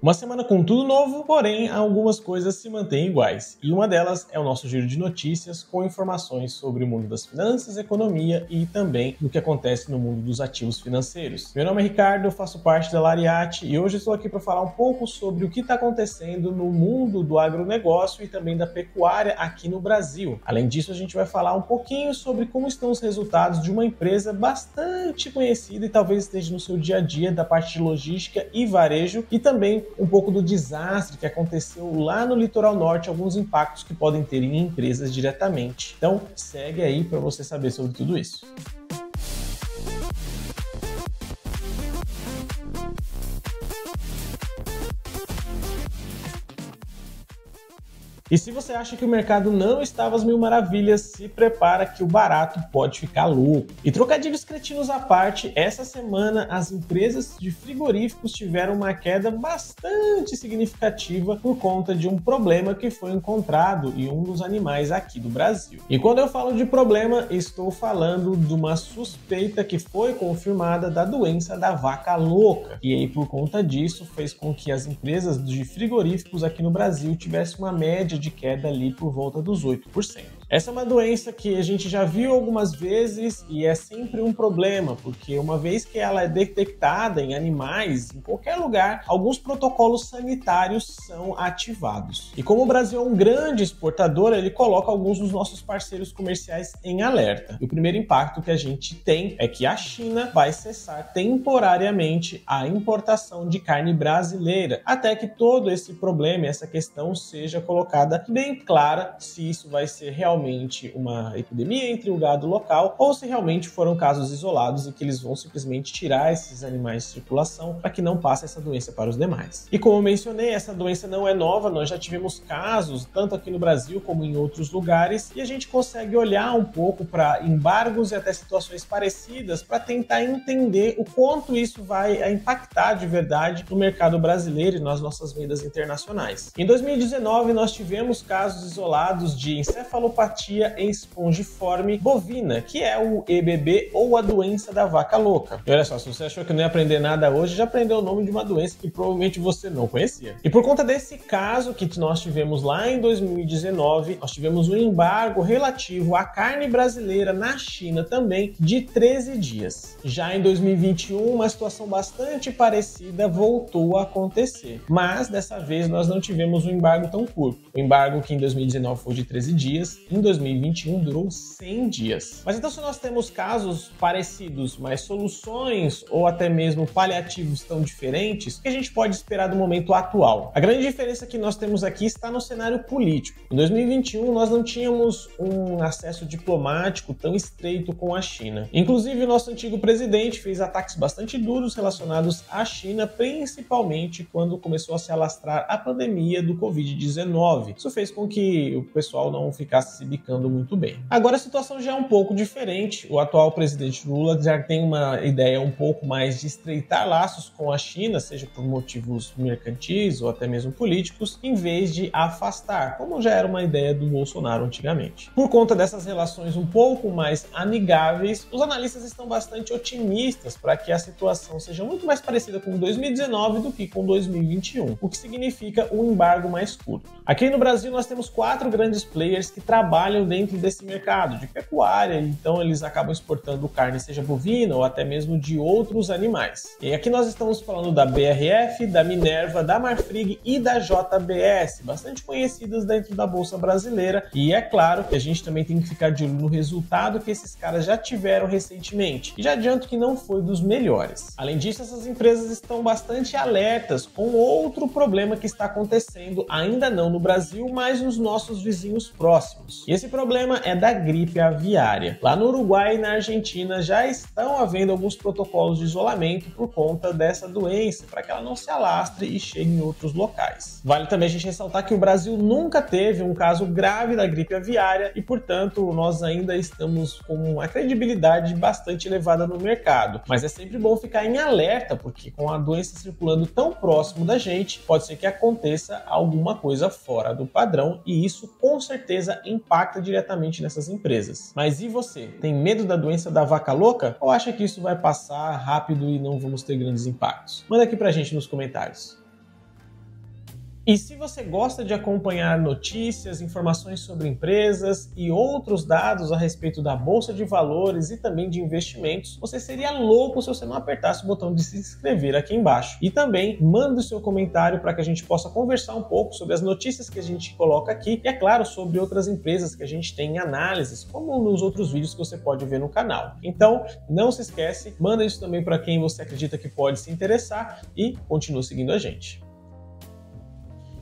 Uma semana com tudo novo, porém algumas coisas se mantêm iguais. E uma delas é o nosso giro de notícias com informações sobre o mundo das finanças, economia e também do que acontece no mundo dos ativos financeiros. Meu nome é Ricardo, eu faço parte da Lariate e hoje estou aqui para falar um pouco sobre o que está acontecendo no mundo do agronegócio e também da pecuária aqui no Brasil. Além disso, a gente vai falar um pouquinho sobre como estão os resultados de uma empresa bastante conhecida e talvez esteja no seu dia a dia da parte de logística e varejo e também um pouco do desastre que aconteceu lá no litoral norte, alguns impactos que podem ter em empresas diretamente. Então, segue aí para você saber sobre tudo isso. E se você acha que o mercado não estava às mil maravilhas, se prepara que o barato pode ficar louco. E trocadilhos cretinos à parte, essa semana as empresas de frigoríficos tiveram uma queda bastante significativa por conta de um problema que foi encontrado em um dos animais aqui do Brasil. E quando eu falo de problema, estou falando de uma suspeita que foi confirmada da doença da vaca louca. E aí, por conta disso, fez com que as empresas de frigoríficos aqui no Brasil tivessem uma média de queda ali por volta dos 8%. Essa é uma doença que a gente já viu algumas vezes e é sempre um problema, porque uma vez que ela é detectada em animais, em qualquer lugar, alguns protocolos sanitários são ativados. E como o Brasil é um grande exportador, ele coloca alguns dos nossos parceiros comerciais em alerta. E o primeiro impacto que a gente tem é que a China vai cessar temporariamente a importação de carne brasileira, até que todo esse problema, essa questão seja colocada bem clara se isso vai ser realmente uma epidemia entre o gado local ou se realmente foram casos isolados e que eles vão simplesmente tirar esses animais de circulação para que não passe essa doença para os demais. E como eu mencionei, essa doença não é nova, nós já tivemos casos tanto aqui no Brasil como em outros lugares e a gente consegue olhar um pouco para embargos e até situações parecidas para tentar entender o quanto isso vai impactar de verdade no mercado brasileiro e nas nossas vendas internacionais. Em 2019, nós tivemos casos isolados de encefalopatia espongiforme bovina, que é o EBB ou a doença da vaca louca. E olha só, se você achou que não ia aprender nada hoje, já aprendeu o nome de uma doença que provavelmente você não conhecia. E por conta desse caso que nós tivemos lá em 2019, nós tivemos um embargo relativo à carne brasileira na China também de 13 dias. Já em 2021, uma situação bastante parecida voltou a acontecer, mas dessa vez nós não tivemos um embargo tão curto. O embargo que em 2019 foi de 13 dias, em 2021 durou 100 dias. Mas então, se nós temos casos parecidos, mas soluções ou até mesmo paliativos tão diferentes, o que a gente pode esperar do momento atual? A grande diferença que nós temos aqui está no cenário político. Em 2021, nós não tínhamos um acesso diplomático tão estreito com a China. Inclusive, o nosso antigo presidente fez ataques bastante duros relacionados à China, principalmente quando começou a se alastrar a pandemia do Covid-19. Isso fez com que o pessoal não ficasse se bicando muito bem. Agora a situação já é um pouco diferente. O atual presidente Lula já tem uma ideia um pouco mais de estreitar laços com a China, seja por motivos mercantis ou até mesmo políticos, em vez de afastar, como já era uma ideia do Bolsonaro antigamente. Por conta dessas relações um pouco mais amigáveis, os analistas estão bastante otimistas para que a situação seja muito mais parecida com 2019 do que com 2021, o que significa um embargo mais curto. Aqui no Brasil nós temos 4 grandes players que trabalham dentro desse mercado de pecuária, então eles acabam exportando carne, seja bovina ou até mesmo de outros animais. E aqui nós estamos falando da BRF, da Minerva, da Marfrig e da JBS, bastante conhecidas dentro da Bolsa Brasileira, e é claro que a gente também tem que ficar de olho no resultado que esses caras já tiveram recentemente, e já adianto que não foi dos melhores. Além disso, essas empresas estão bastante alertas com outro problema que está acontecendo, ainda não no Brasil, mas nos nossos vizinhos próximos. E esse problema é da gripe aviária. Lá no Uruguai e na Argentina já estão havendo alguns protocolos de isolamento por conta dessa doença, para que ela não se alastre e chegue em outros locais. Vale também a gente ressaltar que o Brasil nunca teve um caso grave da gripe aviária e, portanto, nós ainda estamos com uma credibilidade bastante elevada no mercado. Mas é sempre bom ficar em alerta, porque com a doença circulando tão próximo da gente, pode ser que aconteça alguma coisa fora do padrão e isso com certeza impacta diretamente nessas empresas. Mas e você? Tem medo da doença da vaca louca? Ou acha que isso vai passar rápido e não vamos ter grandes impactos? Manda aqui pra gente nos comentários. E se você gosta de acompanhar notícias, informações sobre empresas e outros dados a respeito da Bolsa de Valores e também de investimentos, você seria louco se você não apertasse o botão de se inscrever aqui embaixo. E também manda o seu comentário para que a gente possa conversar um pouco sobre as notícias que a gente coloca aqui e, é claro, sobre outras empresas que a gente tem em análises, como nos outros vídeos que você pode ver no canal. Então, não se esquece, manda isso também para quem você acredita que pode se interessar e continue seguindo a gente.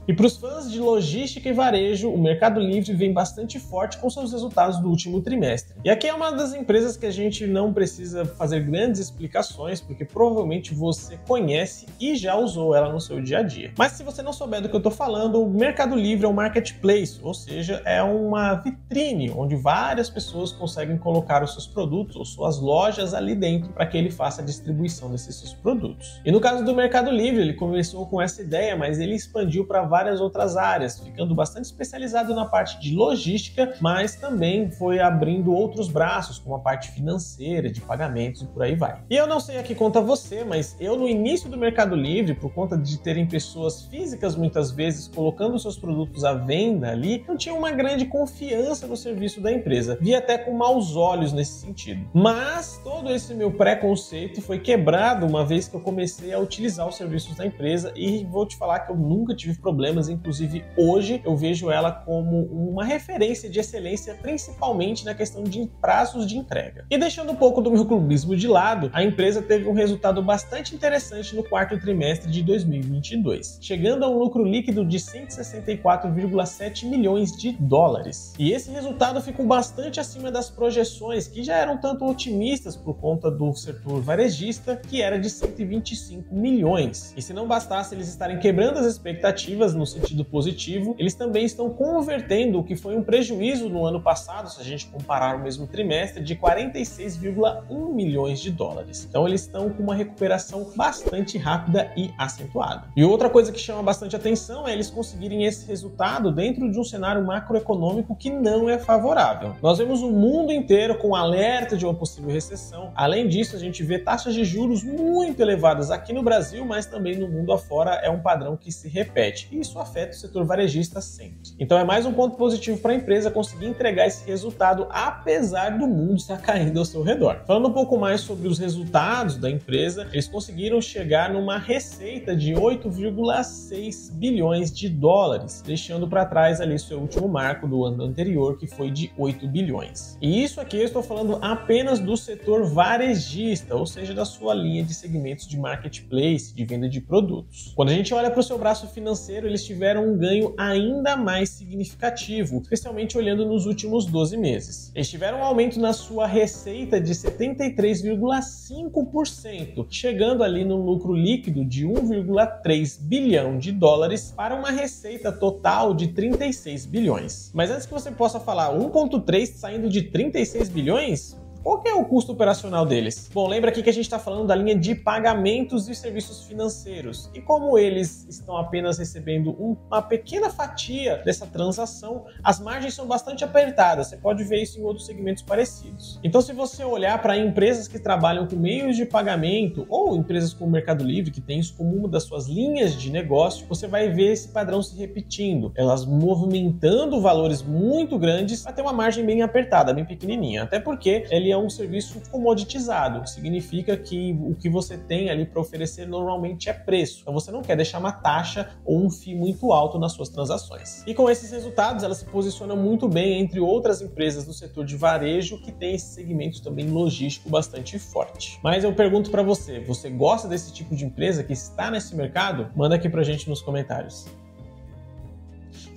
E para os fãs de logística e varejo, o Mercado Livre vem bastante forte com seus resultados do último trimestre. E aqui é uma das empresas que a gente não precisa fazer grandes explicações, porque provavelmente você conhece e já usou ela no seu dia a dia. Mas se você não souber do que eu estou falando, o Mercado Livre é um marketplace, ou seja, é uma vitrine onde várias pessoas conseguem colocar os seus produtos ou suas lojas ali dentro para que ele faça a distribuição desses seus produtos. E no caso do Mercado Livre, ele começou com essa ideia, mas ele expandiu para várias outras áreas, ficando bastante especializado na parte de logística, mas também foi abrindo outros braços, como a parte financeira, de pagamentos e por aí vai. E eu não sei aqui quanto a você, mas eu no início do Mercado Livre, por conta de terem pessoas físicas muitas vezes colocando seus produtos à venda ali, não tinha uma grande confiança no serviço da empresa. Via até com maus olhos nesse sentido. Mas todo esse meu preconceito foi quebrado uma vez que eu comecei a utilizar os serviços da empresa e vou te falar que eu nunca tive problemas. Inclusive hoje eu vejo ela como uma referência de excelência, principalmente na questão de prazos de entrega. E deixando um pouco do meu clubismo de lado, a empresa teve um resultado bastante interessante no quarto trimestre de 2022, chegando a um lucro líquido de 164,7 milhões de dólares. E esse resultado ficou bastante acima das projeções, que já eram tanto otimistas por conta do setor varejista, que era de 125 milhões. E se não bastasse eles estarem quebrando as expectativas no sentido positivo, eles também estão convertendo o que foi um prejuízo no ano passado, se a gente comparar o mesmo trimestre, de 46,1 milhões de dólares. Então eles estão com uma recuperação bastante rápida e acentuada. E outra coisa que chama bastante atenção é eles conseguirem esse resultado dentro de um cenário macroeconômico que não é favorável. Nós vemos o mundo inteiro com alerta de uma possível recessão. Além disso, a gente vê taxas de juros muito elevadas aqui no Brasil, mas também no mundo afora é um padrão que se repete. E isso afeta o setor varejista sempre. Então é mais um ponto positivo para a empresa conseguir entregar esse resultado apesar do mundo estar caindo ao seu redor. Falando um pouco mais sobre os resultados da empresa, eles conseguiram chegar numa receita de 8,6 bilhões de dólares, deixando para trás ali seu último marco do ano anterior, que foi de 8 bilhões. E isso aqui eu estou falando apenas do setor varejista, ou seja, da sua linha de segmentos de marketplace, de venda de produtos. Quando a gente olha para o seu braço financeiro, eles tiveram um ganho ainda mais significativo, especialmente olhando nos últimos 12 meses. Eles tiveram um aumento na sua receita de 73,5%, chegando ali no lucro líquido de 1,3 bilhão de dólares para uma receita total de 36 bilhões. Mas antes que você possa falar 1,3 saindo de 36 bilhões, qual que é o custo operacional deles? Bom, lembra aqui que a gente está falando da linha de pagamentos e serviços financeiros. E como eles estão apenas recebendo uma pequena fatia dessa transação, as margens são bastante apertadas. Você pode ver isso em outros segmentos parecidos. Então, se você olhar para empresas que trabalham com meios de pagamento ou empresas como o Mercado Livre, que tem isso como uma das suas linhas de negócio, você vai ver esse padrão se repetindo. Elas movimentando valores muito grandes para ter uma margem bem apertada, bem pequenininha. Até porque ele é um serviço comoditizado, que significa que o que você tem ali para oferecer normalmente é preço. Então você não quer deixar uma taxa ou um FII muito alto nas suas transações. E com esses resultados, ela se posiciona muito bem entre outras empresas do setor de varejo que tem esse segmento também logístico bastante forte. Mas eu pergunto para você, você gosta desse tipo de empresa que está nesse mercado? Manda aqui pra gente nos comentários.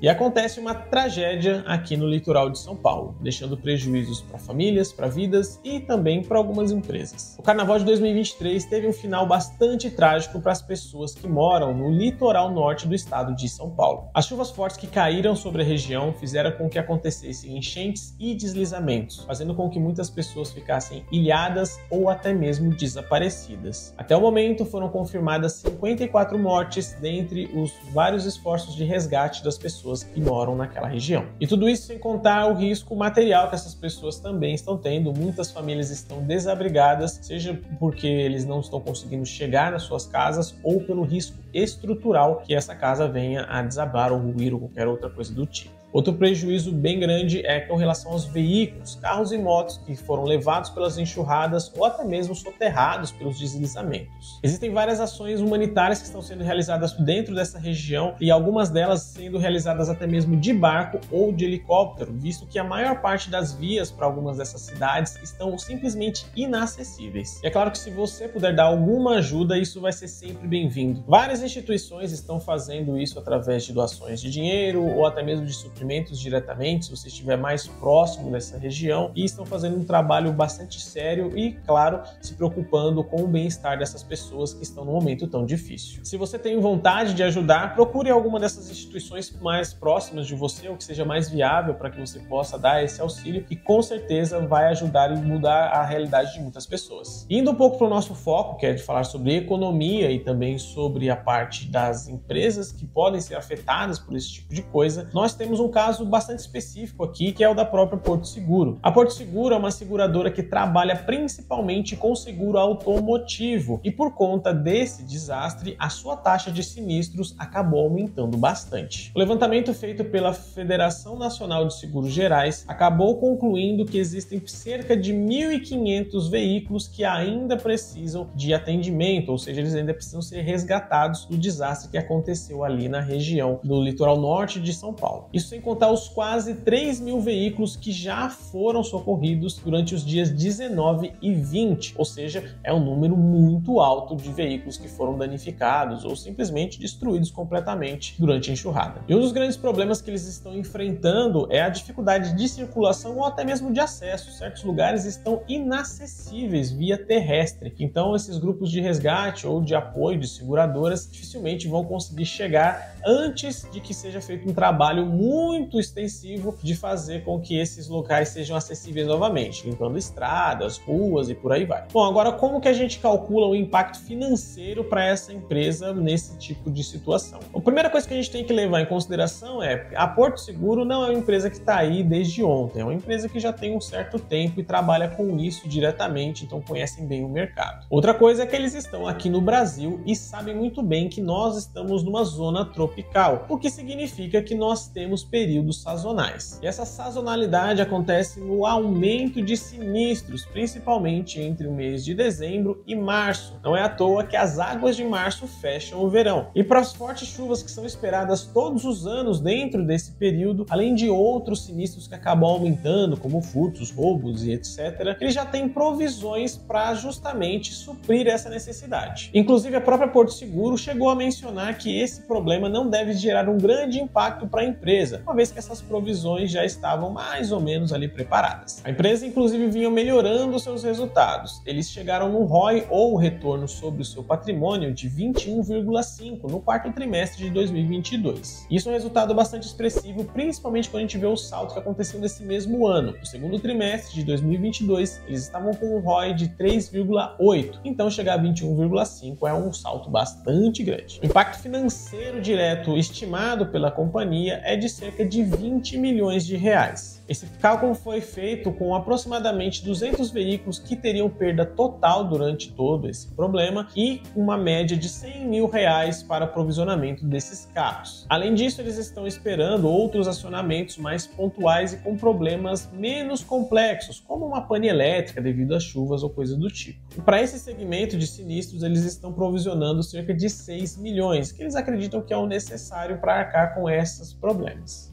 E acontece uma tragédia aqui no litoral de São Paulo, deixando prejuízos para famílias, para vidas e também para algumas empresas. O Carnaval de 2023 teve um final bastante trágico para as pessoas que moram no litoral norte do estado de São Paulo. As chuvas fortes que caíram sobre a região fizeram com que acontecessem enchentes e deslizamentos, fazendo com que muitas pessoas ficassem ilhadas ou até mesmo desaparecidas. Até o momento foram confirmadas 54 mortes dentre os vários esforços de resgate das pessoas pessoas que moram naquela região. E tudo isso sem contar o risco material que essas pessoas também estão tendo. Muitas famílias estão desabrigadas, seja porque eles não estão conseguindo chegar nas suas casas ou pelo risco estrutural que essa casa venha a desabar ou ruir ou qualquer outra coisa do tipo. Outro prejuízo bem grande é com relação aos veículos, carros e motos que foram levados pelas enxurradas ou até mesmo soterrados pelos deslizamentos. Existem várias ações humanitárias que estão sendo realizadas dentro dessa região e algumas delas sendo realizadas até mesmo de barco ou de helicóptero, visto que a maior parte das vias para algumas dessas cidades estão simplesmente inacessíveis. E é claro que se você puder dar alguma ajuda, isso vai ser sempre bem-vindo. Várias instituições estão fazendo isso através de doações de dinheiro ou até mesmo de suprimentos diretamente, se você estiver mais próximo dessa região, e estão fazendo um trabalho bastante sério e, claro, se preocupando com o bem-estar dessas pessoas que estão num momento tão difícil. Se você tem vontade de ajudar, procure alguma dessas instituições mais próximas de você, ou que seja mais viável para que você possa dar esse auxílio, e com certeza vai ajudar e mudar a realidade de muitas pessoas. Indo um pouco para o nosso foco, que é de falar sobre economia e também sobre a parte das empresas que podem ser afetadas por esse tipo de coisa, nós temos um caso bastante específico aqui, que é o da própria Porto Seguro. A Porto Seguro é uma seguradora que trabalha principalmente com seguro automotivo e por conta desse desastre, a sua taxa de sinistros acabou aumentando bastante. O levantamento feito pela Federação Nacional de Seguros Gerais acabou concluindo que existem cerca de 1.500 veículos que ainda precisam de atendimento, ou seja, eles ainda precisam ser resgatados do desastre que aconteceu ali na região do litoral norte de São Paulo. Isso sem contar os quase 3.000 veículos que já foram socorridos durante os dias 19 e 20, ou seja, é um número muito alto de veículos que foram danificados ou simplesmente destruídos completamente durante a enxurrada. E um dos grandes problemas que eles estão enfrentando é a dificuldade de circulação ou até mesmo de acesso. Certos lugares estão inacessíveis via terrestre, então esses grupos de resgate ou de apoio de seguradoras dificilmente vão conseguir chegar antes de que seja feito um trabalho muito extensivo de fazer com que esses locais sejam acessíveis novamente, limpando estradas, ruas e por aí vai. Bom, agora como que a gente calcula o impacto financeiro para essa empresa nesse tipo de situação? A primeira coisa que a gente tem que levar em consideração é que a Porto Seguro não é uma empresa que está aí desde ontem, é uma empresa que já tem um certo tempo e trabalha com isso diretamente, então conhecem bem o mercado. Outra coisa é que eles estão aqui no Brasil e sabem muito bem que nós estamos numa zona tropical, o que significa que nós temos períodos sazonais. E essa sazonalidade acontece no aumento de sinistros, principalmente entre o mês de dezembro e março. Não é à toa que as águas de março fecham o verão. E para as fortes chuvas que são esperadas todos os anos dentro desse período, além de outros sinistros que acabam aumentando, como furtos, roubos e etc., eles já têm provisões para justamente suprir essa necessidade. Inclusive, a própria Porto Seguro chegou a mencionar que esse problema não deve gerar um grande impacto para a empresa, uma vez que essas provisões já estavam mais ou menos ali preparadas. A empresa, inclusive, vinha melhorando seus resultados. Eles chegaram no ROI, ou retorno sobre o seu patrimônio, de 21,5% no quarto trimestre de 2022. Isso é um resultado bastante expressivo, principalmente quando a gente vê o salto que aconteceu nesse mesmo ano. No segundo trimestre de 2022, eles estavam com um ROI de 3,8%. Então, chegar a 21,5% é um salto bastante grande. O impacto financeiro direto estimado pela companhia é de cerca de 20 milhões de reais. Esse cálculo foi feito com aproximadamente 200 veículos que teriam perda total durante todo esse problema e uma média de 100 mil reais para aprovisionamento desses carros. Além disso, eles estão esperando outros acionamentos mais pontuais e com problemas menos complexos, como uma pane elétrica devido às chuvas ou coisa do tipo. E para esse segmento de sinistros, eles estão provisionando cerca de 6 milhões, que eles acreditam que é o necessário para arcar com esses problemas.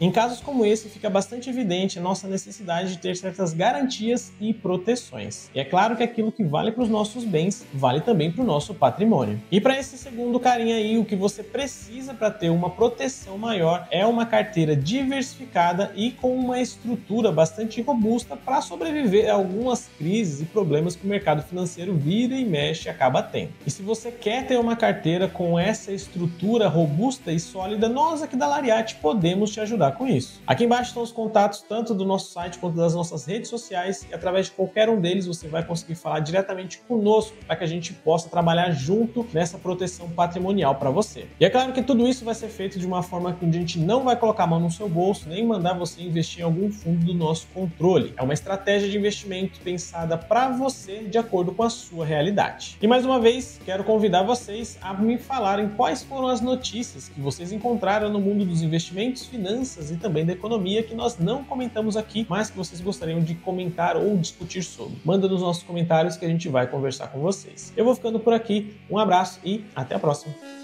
Em casos como esse, fica bastante evidente a nossa necessidade de ter certas garantias e proteções. E é claro que aquilo que vale para os nossos bens, vale também para o nosso patrimônio. E para esse segundo carinha aí, o que você precisa para ter uma proteção maior é uma carteira diversificada e com uma estrutura bastante robusta para sobreviver a algumas crises e problemas que o mercado financeiro vira e mexe e acaba tendo. E se você quer ter uma carteira com essa estrutura robusta e sólida, nós aqui da Lariat podemos te ajudar com isso. Aqui embaixo estão os contatos tanto do nosso site quanto das nossas redes sociais e através de qualquer um deles você vai conseguir falar diretamente conosco para que a gente possa trabalhar junto nessa proteção patrimonial para você. E é claro que tudo isso vai ser feito de uma forma que a gente não vai colocar a mão no seu bolso nem mandar você investir em algum fundo do nosso controle. É uma estratégia de investimento pensada para você de acordo com a sua realidade. E mais uma vez, quero convidar vocês a me falarem quais foram as notícias que vocês encontraram no mundo dos investimentos, finanças e também da economia que nós não comentamos aqui, mas que vocês gostariam de comentar ou discutir sobre. Manda nos nossos comentários que a gente vai conversar com vocês. Eu vou ficando por aqui, um abraço e até a próxima!